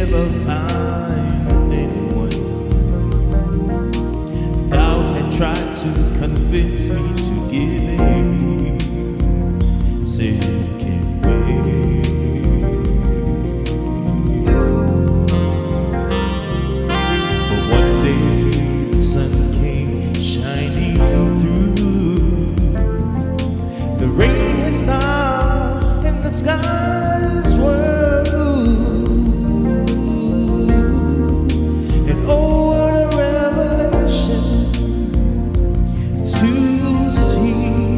never find anyone. Doubt and tried to convince me to give in. Say you can't wait. But one day the sun came shining through. The rain had stopped and the skies were blue. And oh, what a revelation to see.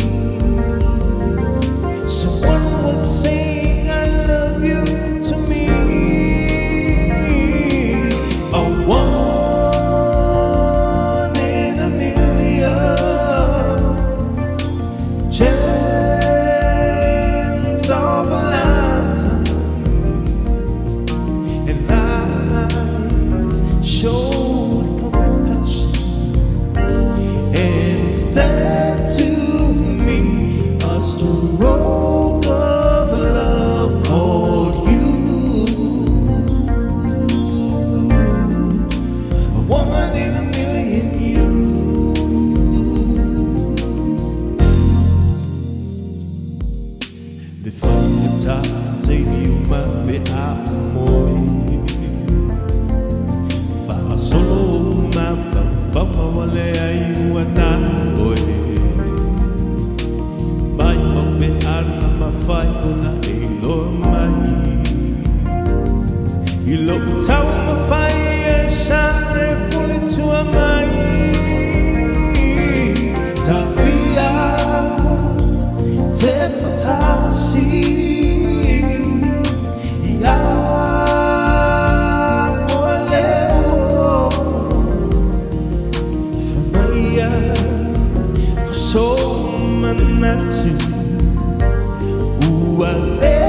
Someone was saying I love you to me. A one in a million chance of a lifetime. And I showed compassion and said to me, a stroke of love called you. A one in a million you. Di fatalità sei di umane amore. Fa solo una fa mawale ai wanangoe. Bai mabean na mafai na ilo mai. Ilo tau mafai e shane fuli tua mai. Tavia te patasi. Ya oleo famaya so manatu uale.